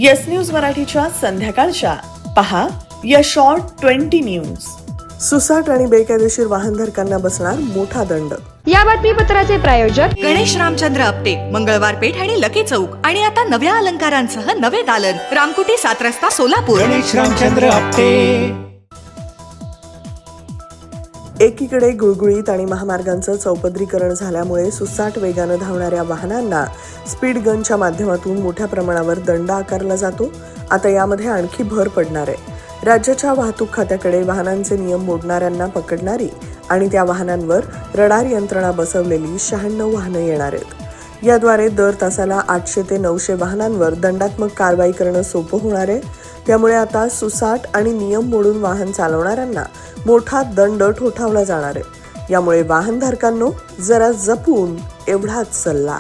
Yes news मराठीच्या संध्याकाळच्या पहा या शॉर्ट 20 न्यूज. सुसाट आणि बेकायदेशीर वाहनधारकांना बसणार मोठा दंड. या बातमीपत्राचे प्रायोजक गणेश रामचंद्र आपटे, मंगळवार पेठ आणि लकी चौक आणि आता नव्या अलंकारांसह नवे दालन, रामकुटी 7 रस्ता सोलापूर. गणेश रामचंद्र आपटे. एकीकडे गुळगुळीत आणि महामार्गांचं चौपदरीकरण झाल्यामुळे सुसाट वेगानं धावणाऱ्या वाहनांना स्पीड गनच्या माध्यमातून मोठ्या प्रमाणावर दंड आकारला जातो. आता यामध्ये आणखी भर पडणार आहे. राज्याच्या वाहतूक खात्याकडे वाहनांचे नियम मोडणाऱ्यांना पकडणारी आणि त्या वाहनांवर रडार यंत्रणा बसवलेली 96 वाहनं येणार आहेत. याद्वारे दर तासाला 800 ते 900 वाहनांवर दंडात्मक कारवाई करणं सोपं होणार आहे. त्यामुळे आता सुसाट आणि नियम मोडून वाहन चालवणाऱ्यांना मोठा दंड ठोठावला जाणार आहे. यामुळे वाहनधारकांनो जरा जपून एवढाच सल्ला.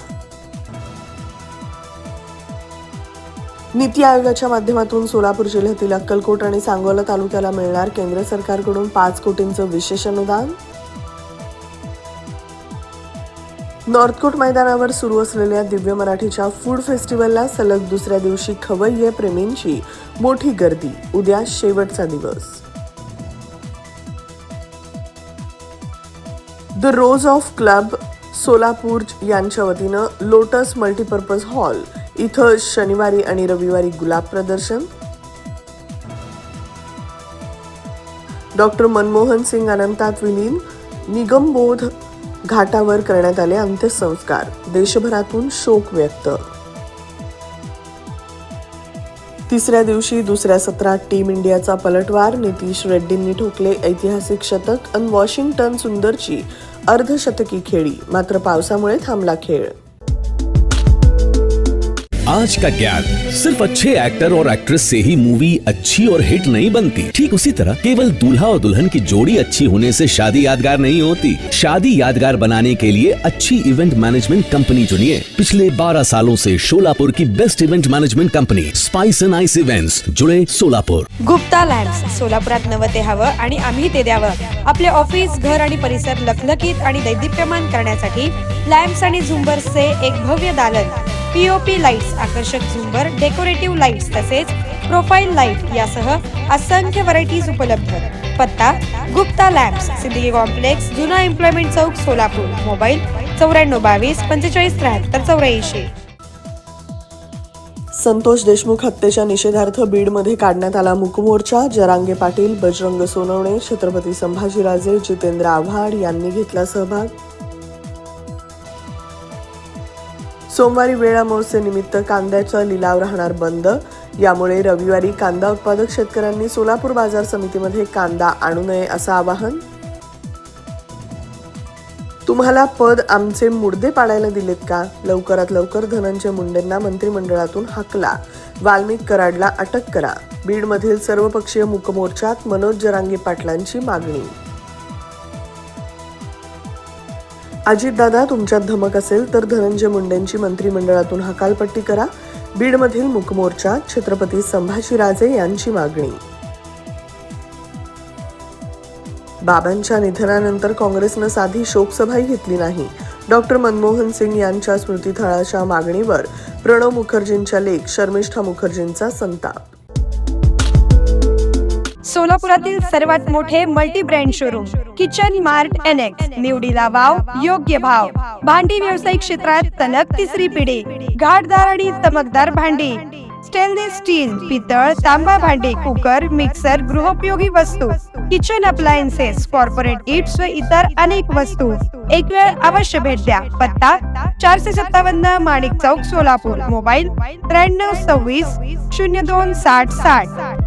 नीती आयोगाच्या माध्यमातून सोलापूर जिल्ह्यातील अक्कलकोट आणि सांगोला तालुक्याला मिळणार केंद्र सरकारकडून 5 कोटींचं विशेष अनुदान. नॉर्थकोट मैदानावर सुरू असलेल्या दिव्य मराठीच्या फूड फेस्टिवलला सलग दुसऱ्या दिवशी खवय्ये प्रेमींची मोठी गर्दी. उद्या शेवटचा दिवस. The rose of club Solapur यांच्या वतीनं लोटस मल्टीपर्पज हॉल इथं शनिवारी आणि रविवारी गुलाब प्रदर्शन. डॉक्टर मनमोहन सिंग अनंतात विलीन. निगमबोध घाटावर करण्यात आले अंत्यसंस्कार. देशभरातून शोक व्यक्त. तिसऱ्या दिवशी दुसऱ्या सत्रात टीम इंडियाचा पलटवार. नितीश रेड्डींनी ठोकले ऐतिहासिक शतक आणि वॉशिंग्टन सुंदरची अर्धशतकी खेळी. मात्र पावसामुळे थांबला खेळ. आज का ज्ञान सिर्फ अच्छे एक्टर और एक्ट्रेस से ही मूवी अच्छी और हिट नहीं बनती. ठीक उसी तरह केवल दूल्हा और दुल्हन की जोड़ी अच्छी होने से शादी यादगार नहीं होती. शादी यादगार बनाने के लिए अच्छी इवेंट मैनेजमेंट कंपनी चुनिए. पिछले 12 सालों से सोलापुर की best event management company spice end ice events जुड़े सोलापुर. गुप्ता लॅम्प्स सोलापुरात नवं ते हवं आणि आम्ही ते द्यावं. आपले ऑफिस, घर आणि परिसर लखलखीत आणि दैदिप्यमान करण्यासाठी लॅम्प्स आणि झुंबर्सचे एक भव्य दालन. पीओपी लाईट्स, आकर्षक झुंबर, डेकोरेटिव्ह लाईट्स तसेच प्रोफाईल लाईट यासह असंख्य व्हरायटीज उपलब्ध. पत्ता गुप्ता लॅम्प्स, सिद्दीकी कॉम्प्लेक्स, जुना एम्प्लॉयमेंट चौक, सोलापूर. मोबाईल 9422 45 73 84. संतोष देशमुख हत्येच्या निषेधार्थ बीडमध्ये काढण्यात आला मूकमोर्चा. जरांगे पाटील, बजरंग सोनवणे, छत्रपती संभाजीराजे, जितेंद्र आव्हाड यांनी घेतला सहभाग. सोमवारी वेळ अमावस्येनिमित्त कांद्याचा लिलाव राहणार बंद. यामुळे रविवारी कांदा उत्पादक शेतकऱ्यांनी सोलापूर बाजार समितीमध्ये कांदा आणू नये असं आवाहन. तुम्हाला पद आमचे मुडदे पाडायला दिलेत का? लवकरात लवकर धनंजय मुंडेंना मंत्रिमंडळातून हाकला. वाल्मिक कराडला अटक करा. बीडमधील सर्वपक्षीय मूकमोर्चात मनोज जरांगे पाटलांची मागणी. अजितदादा, तुमच्यात धमक असेल तर धनंजय मुंडेंची मंत्रिमंडळातून हकालपट्टी करा. बीडमधील मूकमोर्चात छत्रपती संभाजीराजे यांची मागणी. बाबांच्या निधनानंतर काँग्रेसनं साधी शोकसभाही घेतली नाही. डॉक्टर मनमोहन सिंग यांच्या स्मृतिस्थळाच्या मागणीवर प्रणव मुखर्जींच्या लेक शर्मिष्ठा मुखर्जींचा संताप. सोलापुरातील सर्वात मोठे multi brand showroom kitchen mart NX. निवडीला वाव, योग्य भाव. भांडी व्यावसायिक क्षेत्रात सलग 3री पिढी. घाटदार आणि चमकदार भांडी, स्टेनलेस स्टील, पितळ, तांबा भांडी, कुकर, मिक्सर, गृहोपयोगी वस्तू, किचन अप्लायन्सेस, कॉर्पोरेट गिफ्ट्स व इतर अनेक वस्तू. एक वेळ अवश्य भेट द्या. पत्ता 457 माणिक चौक, सोलापूर. मोबाईल 9326 02 60 60.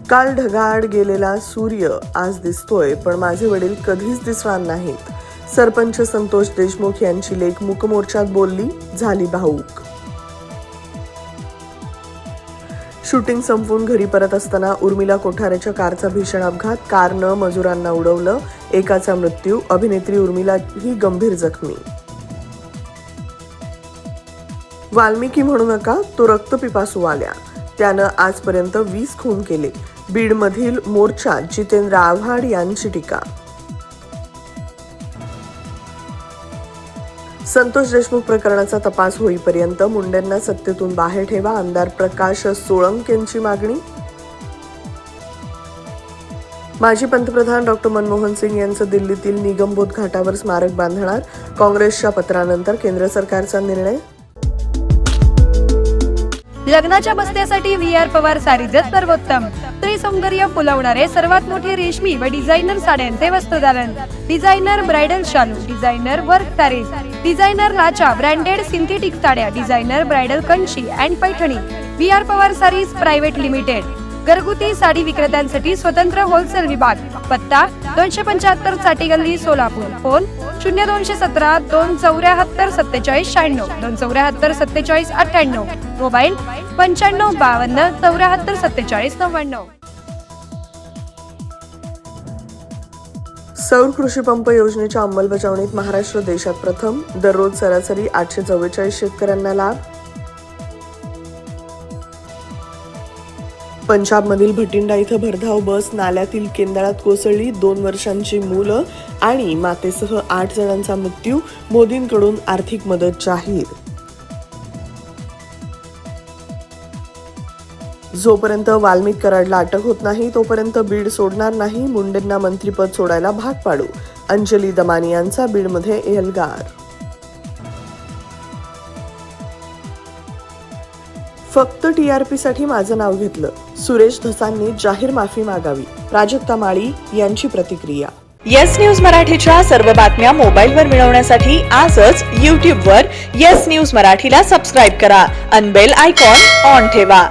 काल ढगाळ गेलेला सूर्य आज दिसतोय, पण माझे वडील कधीच दिसणार नाहीत. सरपंच संतोष देशमुख यांची लेक मूकमोर्चात बोलली, झाली भाऊक. शूटिंग संपवून घरी परत असताना उर्मिला कोठारेच्या कारचा भीषण अपघात. कारनं मजुरांना उडवलं, एकाचा मृत्यू. अभिनेत्री उर्मिला ही गंभीर जखमी. वाल्मिकी म्हणू नका, तो रक्तपिपासू आल्या. त्यानं आजपर्यंत 20 खून केले. बीडमधील मोर्चात जितेंद्र आव्हाड यांची टीका. संतोष देशमुख प्रकरणाचा तपास होईपर्यंत मुंडेंना सत्तेतून बाहेर ठेवा, आमदार प्रकाश सोळंकेंची मागणी. माजी पंतप्रधान डॉक्टर मनमोहन सिंग यांचं दिल्लीतील निगमबोध घाटावर स्मारक बांधणार, काँग्रेसच्या पत्रानंतर केंद्र सरकारचा निर्णय. लग्नाच्या बस्त्यासाठी VR पवार सारीजच सर्वोत्तम. स्त्री सौंदर्य फुलवणारे सर्वात मोठे रेशमी व डिझायनर साड्यांचे वस्त्रदालन. डिझायनर ब्रायडल शालू, डिझायनर वर्क सारीज, डिझायनर लाचा, ब्रँडेड सिंथेटिक साड्या, designer bridal Kanchi and Paithani. VR Pawar saris private limited. घरगुती साडी विक्रेत्यांसाठी स्वतंत्र होलसेल विभाग. पत्ता 275 साठी गल्ली, सोलापूर. फोन 0217 274 47 96, 274 47 98. मोबाईल 95 52 74 47 99. सौर कृषी पंप योजनेच्या अंमलबजावणीत महाराष्ट्र देशात प्रथम. दररोज सरासरी 844 शेतकऱ्यांना लाभ. पंजाबमधील भटिंडा इथं भरधाव बस नाल्यातील केंदळात कोसळली. 2 वर्षांची मुलं आणि मातेसह 8 जणांचा मृत्यू. मोदींकडून आर्थिक मदत जाहीर. जोपर्यंत वाल्मिक कराडला अटक होत नाही तोपर्यंत बीड सोडणार नाही. मुंडेंना मंत्रिपद सोडायला भाग पाडू. अंजली दमानी यांचा बीडमध्ये एल्गार. फक्त TRP साठी माझं नाव घेतलं, सुरेश धसांनी जाहीर माफी मागावी. प्राजक्ता माळी यांची प्रतिक्रिया. येस न्यूज मराठीच्या सर्व बातम्या मोबाईलवर मिळवण्यासाठी आजच YouTube वर येस न्यूज मराठीला सबस्क्राईब करा. अन बेल आयकॉन ऑन ठेवा.